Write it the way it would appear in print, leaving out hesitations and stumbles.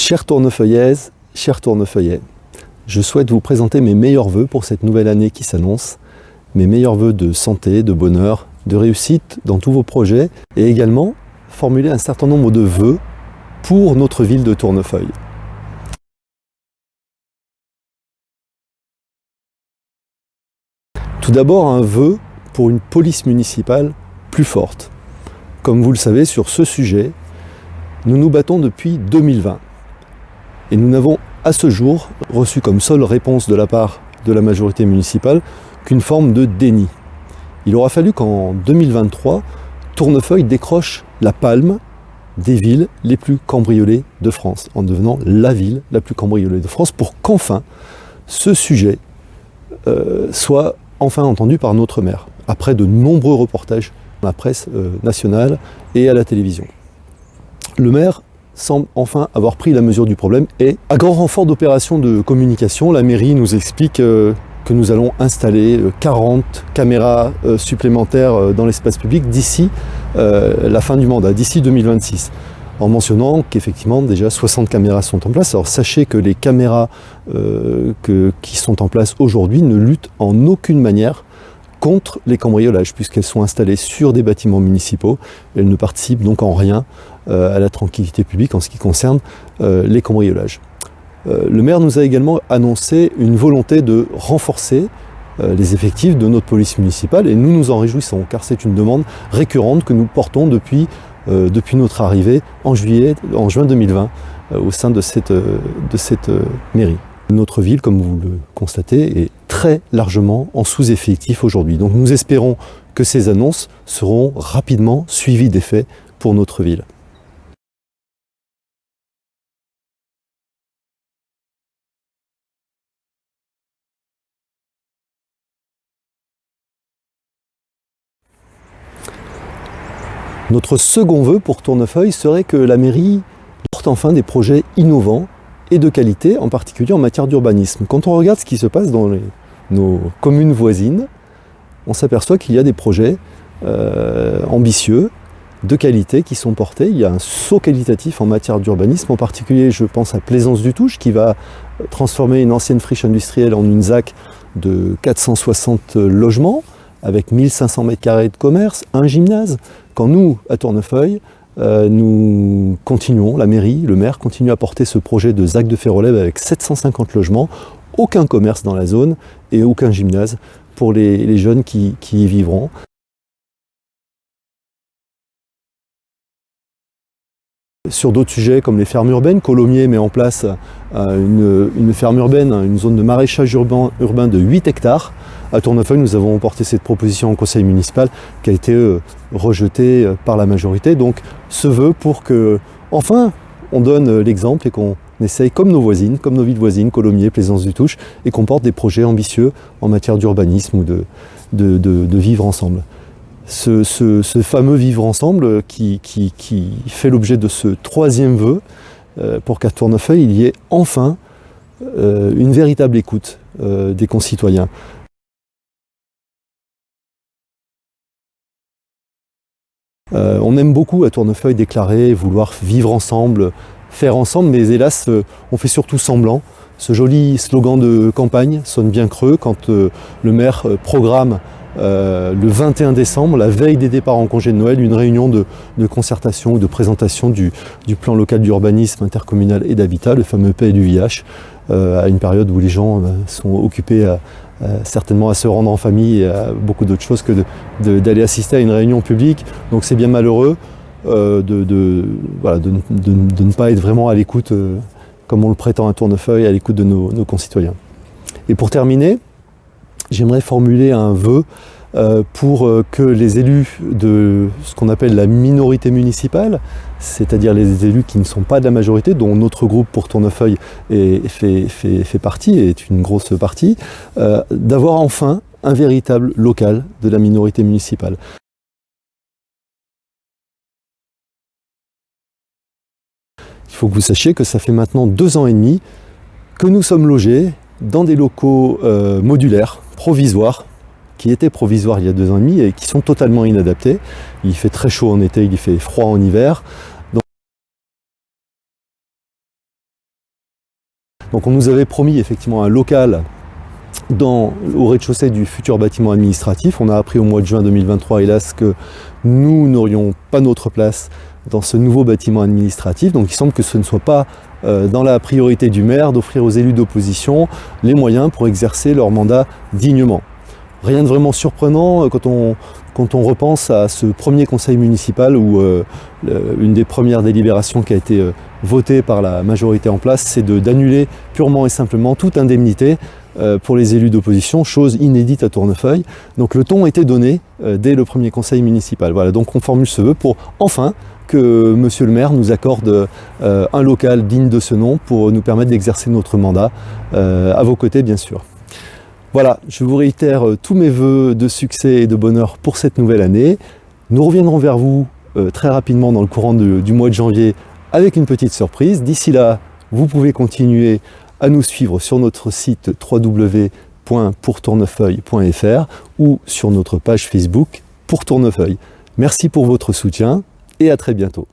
Chères tournefeuillaises, chers tournefeuillais, je souhaite vous présenter mes meilleurs vœux pour cette nouvelle année qui s'annonce, mes meilleurs vœux de santé, de bonheur, de réussite dans tous vos projets et également formuler un certain nombre de vœux pour notre ville de Tournefeuille. Tout d'abord, un vœu pour une police municipale plus forte. Comme vous le savez, sur ce sujet, nous nous battons depuis 2020. Et nous n'avons à ce jour reçu comme seule réponse de la part de la majorité municipale qu'une forme de déni. Il aura fallu qu'en 2023, Tournefeuille décroche la palme des villes les plus cambriolées de France, en devenant la ville la plus cambriolée de France, pour qu'enfin ce sujet soit enfin entendu par notre maire, après de nombreux reportages dans la presse nationale et à la télévision. Le maire semble enfin avoir pris la mesure du problème et, à grand renfort d'opérations de communication, la mairie nous explique que nous allons installer 40 caméras supplémentaires dans l'espace public d'ici la fin du mandat, d'ici 2026. En mentionnant qu'effectivement déjà 60 caméras sont en place. Alors sachez que les caméras qui sont en place aujourd'hui ne luttent en aucune manière contre les cambriolages, puisqu'elles sont installées sur des bâtiments municipaux. Elles ne participent donc en rien à la tranquillité publique en ce qui concerne les cambriolages. Le maire nous a également annoncé une volonté de renforcer les effectifs de notre police municipale et nous nous en réjouissons, car c'est une demande récurrente que nous portons depuis notre arrivée en juin 2020 au sein de cette mairie. Notre ville, comme vous le constatez, est très largement en sous-effectif aujourd'hui. Donc nous espérons que ces annonces seront rapidement suivies d'effet pour notre ville. Notre second vœu pour Tournefeuille serait que la mairie porte enfin des projets innovants et de qualité, en particulier en matière d'urbanisme. Quand on regarde ce qui se passe dans nos communes voisines, on s'aperçoit qu'il y a des projets ambitieux, de qualité, qui sont portés. Il y a un saut qualitatif en matière d'urbanisme, en particulier je pense à Plaisance-du-Touche, qui va transformer une ancienne friche industrielle en une ZAC de 460 logements, avec 1500 m² de commerce, un gymnase. Quand nous, à Tournefeuille, nous continuons, la mairie, le maire continue à porter ce projet de ZAC de Ferroleb avec 750 logements, aucun commerce dans la zone et aucun gymnase pour les jeunes qui y vivront. Sur d'autres sujets comme les fermes urbaines, Colomiers met en place une ferme urbaine, une zone de maraîchage urbain de 8 hectares. À Tournefeuille, nous avons porté cette proposition au conseil municipal qui a été rejetée par la majorité. Donc ce vœu pour que, enfin, on donne l'exemple et qu'on essaye, comme nos voisines, comme nos villes voisines, Colomiers, Plaisance-du-Touche, et qu'on porte des projets ambitieux en matière d'urbanisme ou de vivre ensemble. Ce fameux vivre ensemble qui fait l'objet de ce troisième vœu, pour qu'à Tournefeuille, il y ait enfin une véritable écoute des concitoyens. On aime beaucoup à Tournefeuille déclarer vouloir vivre ensemble, faire ensemble, mais hélas, on fait surtout semblant. Ce joli slogan de campagne sonne bien creux quand le maire programme le 21 décembre, la veille des départs en congé de Noël, une réunion de concertation ou de présentation du plan local d'urbanisme intercommunal et d'habitat, le fameux PLUIH, à une période où les gens sont occupés certainement à se rendre en famille et à beaucoup d'autres choses que d'aller assister à une réunion publique. Donc c'est bien malheureux de ne pas être vraiment à l'écoute, comme on le prétend à Tournefeuille, à l'écoute de nos concitoyens. Et pour terminer, j'aimerais formuler un vœu pour que les élus de ce qu'on appelle la minorité municipale, c'est-à-dire les élus qui ne sont pas de la majorité, dont notre groupe pour Tournefeuille fait partie, et est une grosse partie, d'avoir enfin un véritable local de la minorité municipale. Il faut que vous sachiez que ça fait maintenant 2 ans et demi que nous sommes logés dans des locaux modulaires, provisoires, qui étaient provisoires il y a 2 ans et demi et qui sont totalement inadaptés. Il fait très chaud en été, il fait froid en hiver. Donc on nous avait promis effectivement un local au rez-de-chaussée du futur bâtiment administratif. On a appris au mois de juin 2023, hélas, que nous n'aurions pas notre place dans ce nouveau bâtiment administratif. Donc il semble que ce ne soit pas dans la priorité du maire d'offrir aux élus d'opposition les moyens pour exercer leur mandat dignement. Rien de vraiment surprenant quand on repense à ce premier conseil municipal où une des premières délibérations qui a été votée par la majorité en place, c'est d'annuler purement et simplement toute indemnité pour les élus d'opposition, chose inédite à Tournefeuille. Donc le ton était donné dès le premier conseil municipal. Voilà, donc on formule ce vœu pour enfin que monsieur le maire nous accorde un local digne de ce nom pour nous permettre d'exercer notre mandat à vos côtés bien sûr. Voilà, je vous réitère tous mes vœux de succès et de bonheur pour cette nouvelle année. Nous reviendrons vers vous très rapidement dans le courant du mois de janvier avec une petite surprise. D'ici là, vous pouvez continuer à nous suivre sur notre site www.pourtournefeuille.fr ou sur notre page Facebook Pour Tournefeuille. Merci pour votre soutien et à très bientôt.